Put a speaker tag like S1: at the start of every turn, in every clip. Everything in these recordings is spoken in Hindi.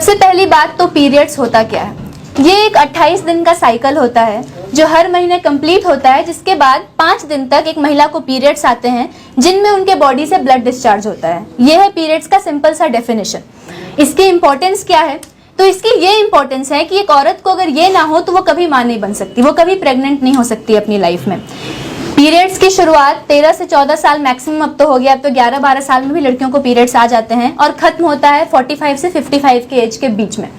S1: सबसे पहली बात तो पीरियड्स होता क्या है। ये एक 28 दिन का साइकिल होता है जो हर महीने कंप्लीट होता है, जिसके बाद 5 दिन तक एक महिला को पीरियड्स आते हैं जिनमें उनके बॉडी से ब्लड डिस्चार्ज होता है। यह है पीरियड्स का सिंपल सा डेफिनेशन। इसकी इंपॉर्टेंस क्या है? तो इसकी ये इंपॉर्टेंस है कि एक औरत को अगर ये ना हो तो वो कभी मां नहीं बन सकती, वो कभी प्रेग्नेंट नहीं हो सकती अपनी लाइफ में। पीरियड्स की शुरुआत 13 से 14 साल मैक्सिमम, अब तो हो गया, अब तो 11-12 साल में भी लड़कियों को पीरियड्स आ जाते हैं, और खत्म होता है 45 से 55 के एज के बीच में।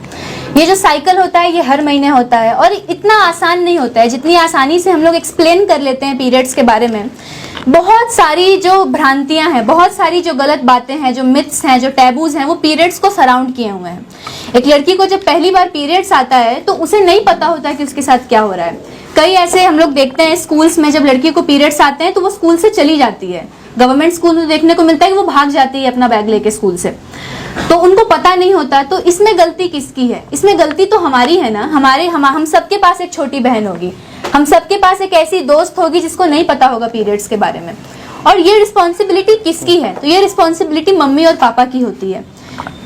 S1: ये जो साइकिल होता है ये हर महीने होता है और इतना आसान नहीं होता है जितनी आसानी से हम लोग एक्सप्लेन कर लेते हैं पीरियड्स के बारे में। बहुत सारी जो भ्रांतियां हैं, बहुत सारी जो गलत बातें हैं, जो मिथ्स हैं, जो टैबूज हैं, वो पीरियड्स को सराउंड किए हुए हैं। एक लड़की को जब पहली बार पीरियड्स आता है तो उसे नहीं पता होता कि उसके साथ क्या हो रहा है। कई ऐसे हम लोग देखते हैं स्कूल्स में, जब लड़की को पीरियड्स आते हैं तो वो स्कूल से चली जाती है। गवर्नमेंट स्कूल में देखने को मिलता है कि वो भाग जाती है अपना बैग लेके स्कूल से, तो उनको पता नहीं होता। तो इसमें गलती किसकी है? इसमें गलती तो हमारी है ना। हम सबके पास एक छोटी बहन होगी, हम सबके पास एक ऐसी दोस्त होगी जिसको नहीं पता होगा पीरियड्स के बारे में। और ये रिस्पॉन्सिबिलिटी किसकी है? तो ये रिस्पॉन्सिबिलिटी मम्मी और पापा की होती है।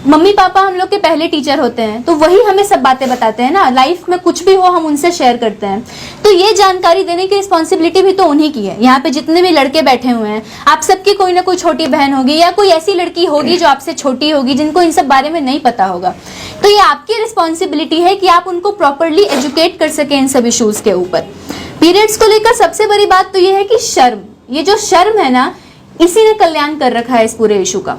S1: मम्मी पापा हम लोग के पहले टीचर होते हैं, तो वही हमें सब बातें बताते हैं ना। लाइफ में कुछ भी हो हम उनसे शेयर करते हैं, तो ये जानकारी देने की रिस्पॉन्सिबिलिटी भी तो उन्हीं की है। यहाँ पे जितने भी लड़के बैठे हुए हैं, आप सबकी कोई ना कोई छोटी बहन होगी या कोई ऐसी लड़की होगी जो आपसे छोटी होगी, जिनको इन सब बारे में नहीं पता होगा। तो ये आपकी रिस्पॉन्सिबिलिटी है कि आप उनको प्रॉपरली एजुकेट कर सके इन सब इश्यूज के ऊपर। पीरियड्स को लेकर सबसे बड़ी बात तो ये है कि शर्म, ये जो शर्म है ना, इसी ने कल्याण कर रखा है इस पूरे इशू का।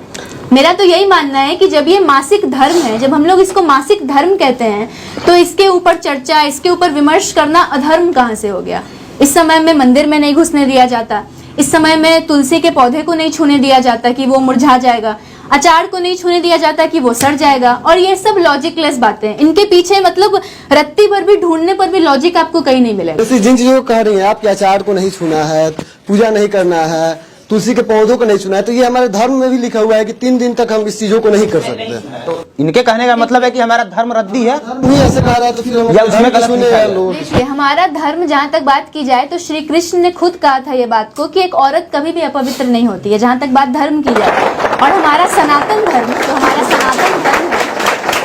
S1: मेरा तो यही मानना है कि जब ये मासिक धर्म है, जब हम लोग इसको मासिक धर्म कहते हैं, तो इसके ऊपर चर्चा, इसके ऊपर विमर्श करना अधर्म कहाँ से हो गया? इस समय में मंदिर में नहीं घुसने दिया जाता, इस समय में तुलसी के पौधे को नहीं छूने दिया जाता कि वो मुरझा जाएगा, अचार को नहीं छूने दिया जाता कि वो सड़ जाएगा, और ये सब लॉजिकलेस बातें हैं। इनके पीछे मतलब रत्ती पर भी ढूंढने पर भी लॉजिक आपको कहीं नहीं मिलेगा।
S2: जिन चीजों को कह रही है आप कि अचार को नहीं छूना है, पूजा नहीं करना है, तुलसी के पौधों को नहीं छूना है, तो ये हमारे धर्म में भी लिखा हुआ है कि 3 दिन तक हम इस चीजों को नहीं कर सकते।
S3: तो इनके कहने का मतलब है कि हमारा धर्म रद्दी है,
S2: नहीं ऐसे कह रहा है तो फिर हम
S3: उसमें गलत लिखा है।
S1: देखिए, हमारा धर्म जहाँ तक बात की जाए तो श्री कृष्ण ने खुद कहा था ये बात को कि एक औरत कभी भी अपवित्र नहीं होती है, जहाँ तक बात धर्म की जाए। और हमारा सनातन धर्म, जो हमारा सनातन धर्म है,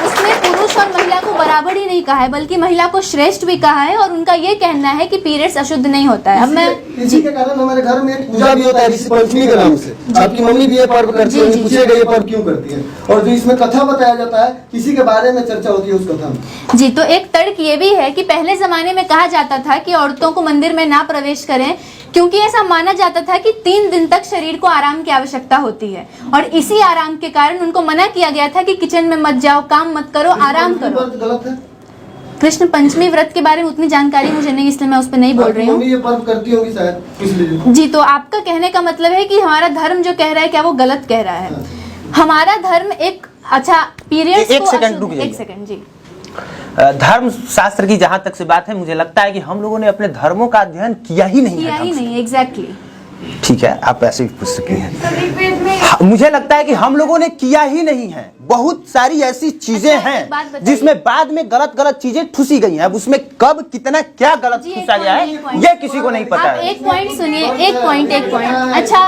S1: उसमें पुरुष और महिला को बराबर ही नहीं कहा है, बल्कि महिला को श्रेष्ठ भी कहा है। और उनका ये कहना है कि पीरियड्स अशुद्ध नहीं होता है। अब मैं
S2: इसी के कारण हमारे घर में पूजा भी होता है ऋषि पंचमी के नाम से। आपकी मम्मी भी ये पर्व करती है, पूछेगा ये पर्व क्यों करती है, और जो इसमें कथा बताया जाता है इसी के बारे में चर्चा होती है उस कथा में।
S1: जी, तो एक तर्क ये भी है कि पहले जमाने में कहा जाता था कि औरतों को मंदिर में ना प्रवेश करें, क्योंकि ऐसा माना जाता था कि 3 दिन तक शरीर को आराम की आवश्यकता होती है, और इसी आराम के कारण उनको मना किया गया था कि किचन में मत जाओ, काम मत करो, आराम करो।
S2: गलत है।
S1: कृष्ण पंचमी व्रत के बारे में उतनी जानकारी मुझे नहीं, इसलिए मैं उस पर नहीं बोल रही हूँ।
S2: ये पर्व करती होगी शायद, इसलिए।
S1: जी, तो आपका कहने का मतलब है कि हमारा धर्म जो कह रहा है क्या वो गलत कह रहा है? हमारा धर्म एक, अच्छा पीरियड्स को, एक सेकंड जी,
S3: धर्म शास्त्र की जहां तक से बात है, मुझे लगता है कि हम लोगों ने अपने धर्मों का अध्ययन किया ही नहीं।
S1: एग्जैक्टली।
S3: ठीक है, आप ऐसे ही पूछ सकती हैं। मुझे लगता है कि हम लोगों ने किया ही नहीं है। बहुत सारी ऐसी चीजें हैं जिसमें बाद में गलत गलत चीजें ठुसी गई हैं। अब उसमें कब कितना क्या गलत ठुसा गया है ये किसी को नहीं पता है।
S1: एक पॉइंट सुनिए, एक पॉइंट। अच्छा,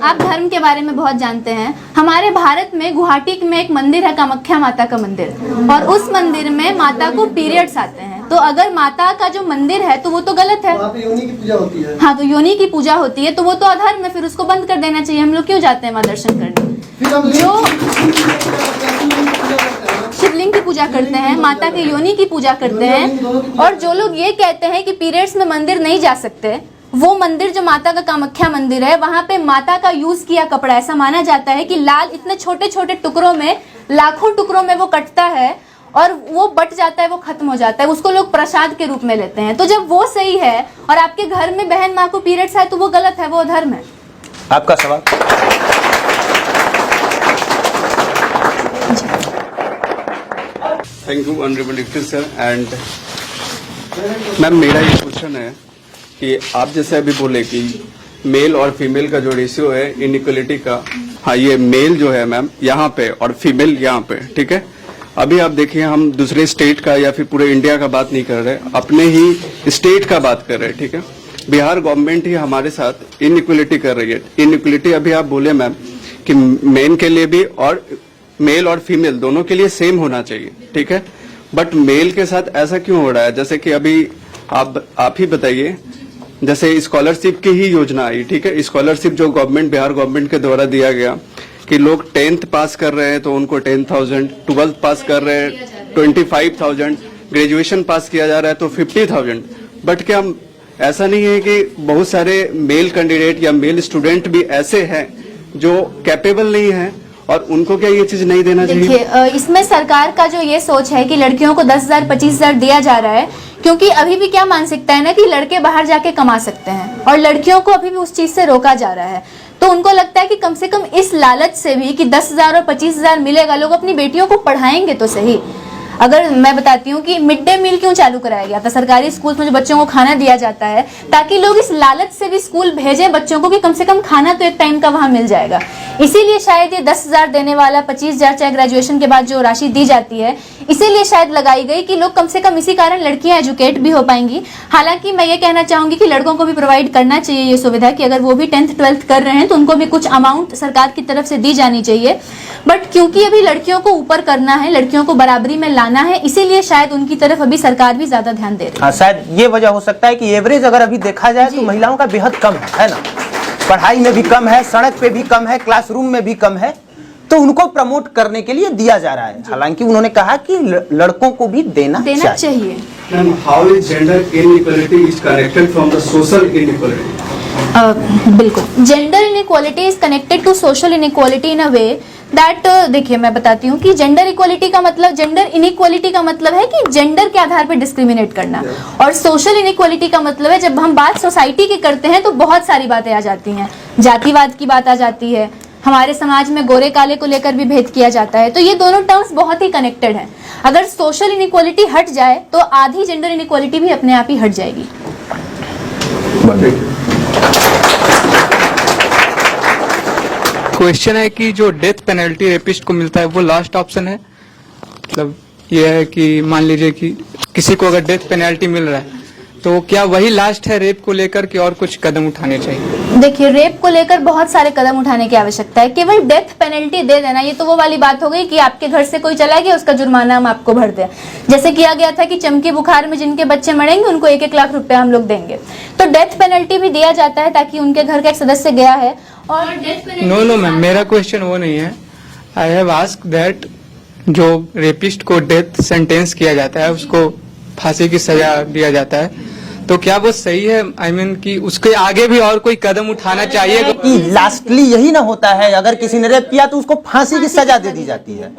S1: आप धर्म के बारे में बहुत जानते हैं। हमारे भारत में गुवाहाटी में एक मंदिर है, कामाख्या माता का मंदिर, और उस मंदिर में माता को पीरियड्स आते हैं। तो अगर माता का जो मंदिर है तो वो तो गलत है।
S2: वहाँ पे योनि की पूजा होती है।
S1: हाँ, तो योनि की पूजा होती है, तो वो तो अधर्म है, फिर उसको बंद कर देना चाहिए। हम लोग क्यों जाते हैं वहाँ दर्शन करने? जो शिवलिंग की पूजा करते हैं, माता के योनि की पूजा करते हैं, और जो लोग ये कहते हैं कि पीरियड्स में मंदिर नहीं जा सकते, वो मंदिर जो माता का कामाख्या मंदिर है, वहाँ पे माता का यूज किया कपड़ा, ऐसा माना जाता है कि लाल इतने छोटे छोटे टुकड़ों में, लाखों टुकड़ों में वो कटता है और वो बट जाता है, वो खत्म हो जाता है, उसको लोग प्रसाद के रूप में लेते हैं। तो जब वो सही है और आपके घर में बहन माँ को पीरियड्स आए तो वो गलत है, वो अधर्म है।
S3: आपका सवाल।
S4: Thank you honourable deputy sir. And ma'am, मेरा ये क्वेश्चन है कि आप जैसे अभी बोले कि मेल और फीमेल का जो रेशियो है इनइक्वलिटी का, हाँ ये मेल जो है मैम यहाँ पे और फीमेल यहाँ पे, ठीक है। अभी आप देखिए, हम दूसरे स्टेट का या फिर पूरे इंडिया का बात नहीं कर रहे, अपने ही स्टेट का बात कर रहे हैं, ठीक है। बिहार गवर्नमेंट ही हमारे साथ इनइक्वलिटी कर रही है। इनइक्वलिटी अभी आप बोले मैम कि मेन के लिए भी और मेल और फीमेल दोनों के लिए सेम होना चाहिए, ठीक है। बट मेल के साथ ऐसा क्यों हो रहा है? जैसे कि अभी आप ही बताइए, जैसे स्कॉलरशिप की ही योजना आई, ठीक है। स्कॉलरशिप जो गवर्नमेंट, बिहार गवर्नमेंट के द्वारा दिया गया कि लोग 10th पास कर रहे हैं तो उनको 10,000, 12th पास कर रहे हैं 25,000, ग्रेजुएशन पास किया जा रहा है तो 50,000। बट क्या ऐसा नहीं है कि बहुत सारे मेल कैंडिडेट या मेल स्टूडेंट भी ऐसे हैं जो कैपेबल नहीं है और उनको क्या ये चीज नहीं देना चाहिए?
S1: देखिए, इसमें सरकार का जो ये सोच है कि लड़कियों को 10,000 25,000 दिया जा रहा है, क्योंकि अभी भी क्या मानसिकता है ना कि लड़के बाहर जाके कमा सकते हैं और लड़कियों को अभी भी उस चीज से रोका जा रहा है। तो उनको लगता है कि कम से कम इस लालच से भी कि 10,000 और 25,000 मिलेगा, लोग अपनी बेटियों को पढ़ाएंगे तो सही। अगर मैं बताती हूँ कि मिड डे मील क्यों चालू कराया गया था, सरकारी स्कूल में जो बच्चों को खाना दिया जाता है, ताकि लोग इस लालच से भी स्कूल भेजें बच्चों को कि कम से कम खाना तो एक टाइम का वहां मिल जाएगा। इसीलिए शायद ये 10,000 देने वाला 25,000 चाहे ग्रेजुएशन के बाद जो राशि दी जाती है, इसीलिए शायद लगाई गई कि लोग कम से कम इसी कारण लड़कियां एजुकेट भी हो पाएंगी। हालांकि मैं ये कहना चाहूंगी कि लड़कों को भी प्रोवाइड करना चाहिए ये सुविधा कि अगर वो भी 10th 12th कर रहे हैं तो उनको भी कुछ अमाउंट सरकार की तरफ से दी जानी चाहिए। बट क्योंकि अभी लड़कियों को ऊपर करना है, लड़कियों को बराबरी में लाना है, इसीलिए शायद उनकी तरफ अभी सरकार भी ज्यादा ध्यान दे रही है।
S3: हाँ, शायद ये वजह हो सकता है कि एवरेज अगर अभी देखा जाए तो महिलाओं का बेहद कम है ना, पढ़ाई में भी कम है, सड़क पे भी कम है, क्लासरूम में भी कम है, तो उनको प्रमोट करने के लिए दिया जा रहा है। हालांकि उन्होंने कहा कि लड़कों को भी देना चाहिए।
S4: Ma'am, how is gender inequality is connected from the social inequality?
S1: बिल्कुल, gender inequality is connected to social inequality in a way that, देखिए मैं बताती हूँ कि जेंडर इक्वालिटी का मतलब, जेंडर इनइक्वालिटी का मतलब है कि जेंडर के आधार पर डिस्क्रिमिनेट करना, और सोशल इनइक्वालिटी का मतलब है जब हम बात सोसाइटी की करते हैं तो बहुत सारी बातें आ जाती हैं, जातिवाद की बात आ जाती है, हमारे समाज में गोरे काले को लेकर भी भेद किया जाता है। तो ये दोनों टर्म्स बहुत ही कनेक्टेड हैं। अगर सोशल इनइक्वालिटी हट जाए तो आधी जेंडर इनइक्वालिटी भी अपने आप ही हट जाएगी।
S5: क्वेश्चन है कि जो डेथ पेनल्टी रेपिस्ट को मिलता है वो लास्ट ऑप्शन है, मतलब ये है कि मान लीजिए कि किसी को अगर डेथ पेनल्टी मिल रहा है तो क्या वही लास्ट है रेप को लेकर कि और कुछ कदम उठाने चाहिए?
S1: देखिए, रेप को लेकर बहुत सारे कदम उठाने की आवश्यकता है। केवल डेथ पेनल्टी दे देना ये तो वो वाली बात हो गई कि आपके घर से कोई चला गया, उसका जुर्माना हम आपको भर दें, जैसे किया गया था कि चमकी बुखार में जिनके बच्चे मरेंगे उनको 1-1 लाख रुपए हम लोग देंगे। तो डेथ पेनल्टी भी दिया जाता है ताकि उनके घर का एक सदस्य गया है और डेथ पेनल्टी।
S5: नो मैम, मेरा क्वेश्चन वो नहीं है। आई हैव आस्क्ड दैट जो रेपिस्ट को डेथ सेंटेंस किया जाता है, उसको फांसी की सजा दिया जाता है, तो क्या वो सही है? आई मीन कि उसके आगे भी और कोई कदम उठाना चाहिए
S3: कि लास्टली यही ना होता है, अगर किसी ने रेप किया तो उसको फांसी की सजा दे दी जाती है,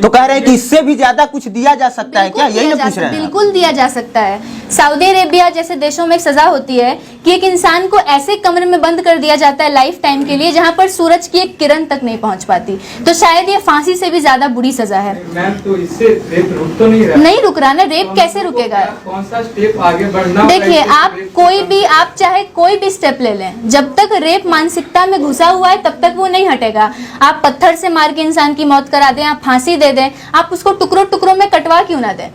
S3: तो कह रहे हैं कि इससे भी ज्यादा कुछ दिया जा सकता है क्या? यही ना पूछ रहे हैं।
S1: बिल्कुल दिया जा सकता है। सऊदी अरेबिया जैसे देशों में एक सजा होती है कि एक इंसान को ऐसे कमरे में बंद कर दिया जाता है लाइफ टाइम के लिए जहां पर सूरज की एक किरण तक नहीं पहुंच पाती। तो शायद ये फांसी से भी ज्यादा बुरी सजा है।
S5: मैम, तो इससे रेप रुक तो नहीं रहा?
S1: नहीं रुक रहा ना, रेप कैसे रुकेगा?
S5: कौन सा स्टेप आगे बढ़ना?
S1: देखिए, आप चाहे कोई भी स्टेप ले लें, जब तक रेप मानसिकता में घुसा हुआ है तब तक वो नहीं हटेगा। आप पत्थर से मार के इंसान की मौत करा दें, आप फांसी दे दें, आप उसको टुकड़ों टुकड़ों में कटवा क्यों ना दें,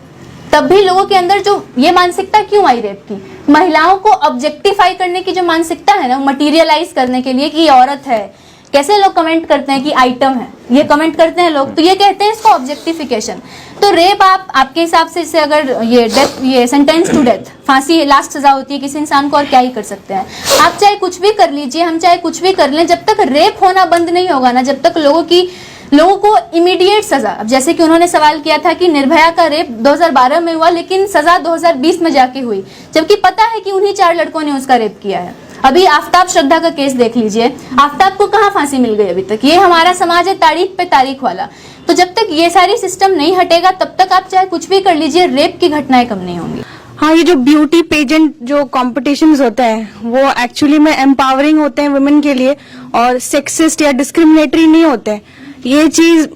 S1: तब भी लोगों के अंदर जो ये मानसिकता क्यों आई रेप की? महिलाओं को ऑब्जेक्टिफाई करने की जो मानसिकता है ना, मटीरियलाइज करने के लिए कि ये औरत है। कैसे लोग कमेंट करते हैं कि आइटम है, ये कमेंट करते हैं लोग, तो ये कहते हैं इसको ऑब्जेक्टिफिकेशन। तो रेप आपके हिसाब से इससे अगर ये सेंटेंस टू डेथ, फांसी लास्ट सजा होती है किसी इंसान को, और क्या ही कर सकते हैं? आप चाहे कुछ भी कर लीजिए, हम चाहे कुछ भी कर लें, जब तक रेप होना बंद नहीं होगा ना, जब तक लोगों को इमीडिएट सजा। अब जैसे कि उन्होंने सवाल किया था कि निर्भया का रेप 2012 में हुआ लेकिन सजा 2020 में जाके हुई, जबकि पता है कि उन्हीं 4 लड़कों ने उसका रेप किया है। अभी आफ्ताब श्रद्धा का केस देख लीजिए, आफ्ताब को कहाँ फांसी मिल गई अभी तक? ये हमारा समाज है तारीख पे तारीख वाला। तो जब तक ये सारी सिस्टम नहीं हटेगा तब तक आप चाहे कुछ भी कर लीजिए, रेप की घटनाएं कम नहीं होंगी।
S6: हाँ, ये जो ब्यूटी पेजेंट जो कॉम्पिटिशन्स होते हैं वो एक्चुअली में एम्पावरिंग होते हैं वुमेन के लिए, और सेक्सिस्ट या डिस्क्रिमिनेटरी नहीं होते हैं। ये चीज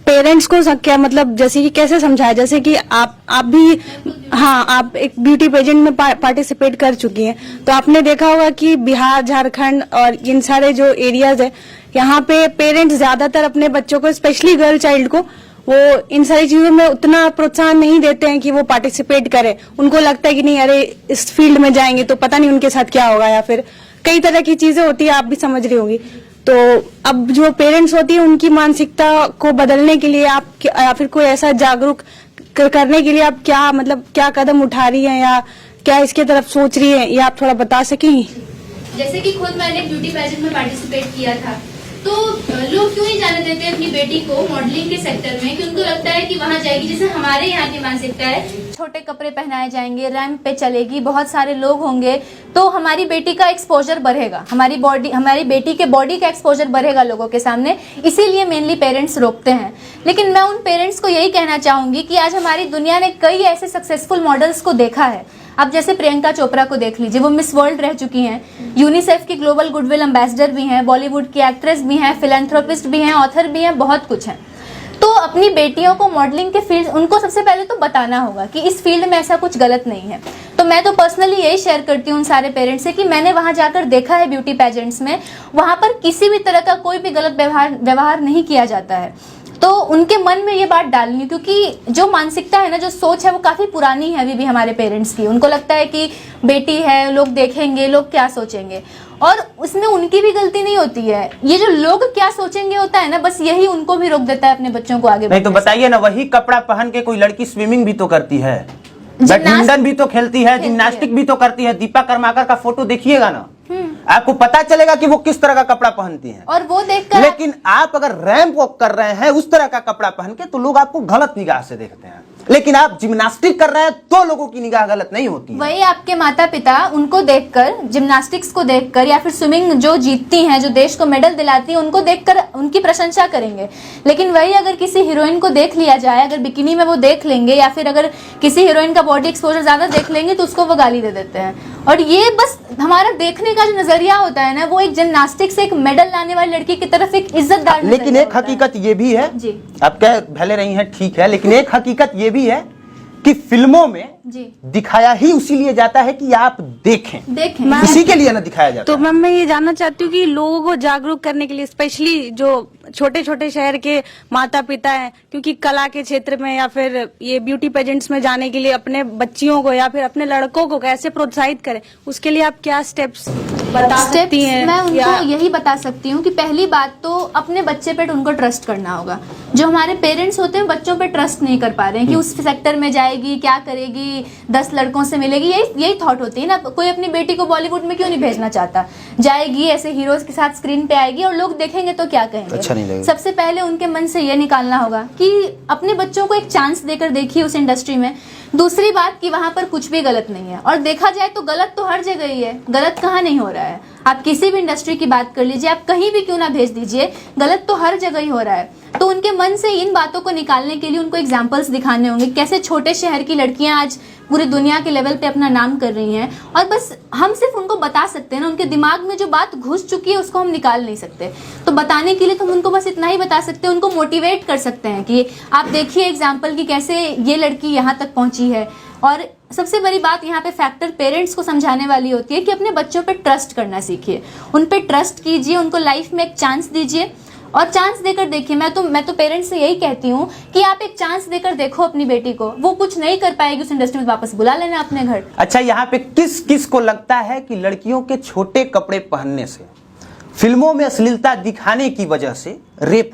S6: पेरेंट्स को क्या मतलब, जैसे कि कैसे समझाया, जैसे कि आप भी, हाँ, आप एक ब्यूटी पेजेंट में पार्टिसिपेट कर चुकी हैं, तो आपने देखा होगा कि बिहार, झारखंड और इन सारे जो एरियाज है, यहाँ पे पेरेंट्स ज्यादातर अपने बच्चों को, स्पेशली गर्ल चाइल्ड को, वो इन सारी चीजों में उतना प्रोत्साहन नहीं देते हैं कि वो पार्टिसिपेट करे। उनको लगता है कि नहीं, अरे इस फील्ड में जाएंगे तो पता नहीं उनके साथ क्या होगा, या फिर कई तरह की चीजें होती है, आप भी समझ रही होंगी। तो अब जो पेरेंट्स होती है उनकी मानसिकता को बदलने के लिए आप या फिर कोई ऐसा जागरूक करने के लिए आप क्या मतलब क्या कदम उठा रही हैं या क्या इसके तरफ सोच रही हैं, ये आप थोड़ा बता सकेंगी?
S1: जैसे कि खुद मैंने ब्यूटी पेजेंट में पार्टिसिपेट किया था, तो लोग क्यों नहीं जाने देते अपनी बेटी को मॉडलिंग के सेक्टर में, कि उनको लगता है कि वहां जाएगी, जैसे हमारे यहाँ की मानसिकता है, छोटे कपड़े पहनाए जाएंगे, रैंप पे चलेगी, बहुत सारे लोग होंगे, तो हमारी बेटी का एक्सपोजर बढ़ेगा, हमारी बेटी के बॉडी का एक्सपोजर बढ़ेगा लोगों के सामने, इसीलिए मेनली पेरेंट्स रोकते हैं। लेकिन मैं उन पेरेंट्स को यही कहना चाहूंगी कि आज हमारी दुनिया ने कई ऐसे सक्सेसफुल मॉडल्स को देखा है। अब जैसे प्रियंका चोपड़ा को देख लीजिए, वो मिस वर्ल्ड रह चुकी हैं, यूनिसेफ की ग्लोबल गुडविल एम्बेसडर भी हैं, बॉलीवुड की एक्ट्रेस भी हैं, फिलैंथ्रोपिस्ट भी हैं, ऑथर भी हैं, बहुत कुछ है। तो अपनी बेटियों को मॉडलिंग के फील्ड, उनको सबसे पहले तो बताना होगा कि इस फील्ड में ऐसा कुछ गलत नहीं है। तो मैं तो पर्सनली यही शेयर करती हूँ उन सारे पेरेंट्स से कि मैंने वहां जाकर देखा है ब्यूटी पेजेंट्स में, वहां पर किसी भी तरह का कोई भी गलत व्यवहार नहीं किया जाता है। तो उनके मन में ये बात डालनी, क्योंकि जो मानसिकता है ना, जो सोच है, वो काफी पुरानी है अभी भी हमारे पेरेंट्स की। उनको लगता है कि बेटी है, लोग देखेंगे, लोग क्या सोचेंगे, और उसमें उनकी भी गलती नहीं होती है। ये जो लोग क्या सोचेंगे होता है ना, बस यही उनको भी रोक देता है अपने बच्चों को आगे
S3: नहीं तो बताइए ना, वही कपड़ा पहन के कोई लड़की स्विमिंग भी तो करती है, बैडमिंटन भी तो खेलती है, जिम्नास्टिक भी तो करती है। दीपा कर्माकर का फोटो देखिएगा ना, आपको पता चलेगा कि वो किस तरह का कपड़ा पहनती हैं।
S1: और वो देखकर,
S3: लेकिन आप अगर रैंप वॉक कर रहे हैं उस तरह का कपड़ा पहन के, तो लोग आपको गलत निगाह से देखते हैं। लेकिन आप जिम्नास्टिक कर रहे हैं तो लोगों की निगाह गलत नहीं होती है।
S1: वही आपके माता पिता उनको देखकर, जिम्नास्टिक्स को देखकर, या फिर स्विमिंग जो जीतती हैं, जो देश को मेडल दिलाती हैं, उनको देखकर उनकी प्रशंसा करेंगे। लेकिन वही अगर किसी हीरोइन को देख लिया जाए, अगर बिकिनी में वो देख लेंगे, या फिर अगर किसी हीरोइन का बॉडी एक्सपोजर ज्यादा देख लेंगे, तो उसको वो गाली दे देते हैं। और ये बस हमारा देखने का जो नजरिया होता है ना, वो एक जिम्नास्टिक से एक मेडल लाने वाली लड़की की तरफ एक इज्जतदार।
S3: लेकिन एक हकीकत ये भी है
S1: जी,
S3: आप कह भले रही हैं, ठीक है, लेकिन एक हकीकत ये भी है कि फिल्मों में
S1: जी
S3: दिखाया ही उसीलिए जाता है कि आप देखें, इसी के लिए ना दिखाया जाता
S6: तो
S3: है।
S6: मैम मैं ये जानना चाहती हूँ कि लोगों को जागरूक करने के लिए, स्पेशली जो छोटे छोटे शहर के माता पिता हैं, क्योंकि कला के क्षेत्र में या फिर ये ब्यूटी पेजेंट्स में जाने के लिए अपने बच्चियों को या फिर अपने लड़कों को कैसे प्रोत्साहित करें, उसके लिए आप क्या स्टेप्स बता सकती हैं?
S1: मैं उनको यही बता सकती हूँ कि पहली बात तो अपने बच्चे पे उनको ट्रस्ट करना होगा। जो हमारे पेरेंट्स होते हैं बच्चों पे ट्रस्ट नहीं कर पा रहे हैं कि उस सेक्टर में जाएगी, क्या करेगी, 10 लड़कों से मिलेगी, यही थॉट होती है ना। कोई अपनी बेटी को बॉलीवुड में क्यों नहीं भेजना चाहता, जाएगी ऐसे हीरोज के साथ स्क्रीन पे आएगी और लोग देखेंगे तो क्या कहेंगे।
S3: अच्छा नहीं लगेगा।
S1: सबसे पहले उनके मन से ये निकालना होगा कि अपने बच्चों को एक चांस देकर देखिए उस इंडस्ट्री में। दूसरी बात कि वहां पर कुछ भी गलत नहीं है, और देखा जाए तो गलत तो हर जगह ही है, गलत कहाँ नहीं हो रहा है। आप किसी भी इंडस्ट्री की बात कर लीजिए, आप कहीं भी क्यों ना भेज दीजिए, गलत तो हर जगह ही हो रहा है। तो उनके मन से इन बातों को निकालने के लिए उनको एग्जाम्पल्स दिखाने होंगे, कैसे छोटे शहर की लड़कियां आज पूरी दुनिया के लेवल पे अपना नाम कर रही हैं। और बस हम सिर्फ उनको बता सकते हैं ना, उनके दिमाग में जो बात घुस चुकी है उसको हम निकाल नहीं सकते। तो बताने के लिए तो हम उनको बस इतना ही बता सकते हैं, उनको मोटिवेट कर सकते हैं कि आप देखिए एग्जाम्पल कि कैसे ये लड़की यहाँ तक पहुंची है। और सबसे बड़ी बात यहाँ पे फैक्टर पेरेंट्स को समझाने वाली होती है कि अपने बच्चों पे ट्रस्ट करना सीखिए, उन पे ट्रस्ट कीजिए, उनको लाइफ में एक चांस दीजिए और चांस देकर देखिए। मैं तो पेरेंट्स से यही कहती हूँ कि आप एक चांस देकर देखो अपनी बेटी को, वो कुछ नहीं कर पाएगी उस इंडस्ट्री में, वापस बुला लेना अपने घर।
S3: अच्छा, यहाँ पे किस किस को लगता है कि लड़कियों के छोटे कपड़े पहनने से, फिल्मों में अश्लीलता दिखाने की वजह से रेप होता है?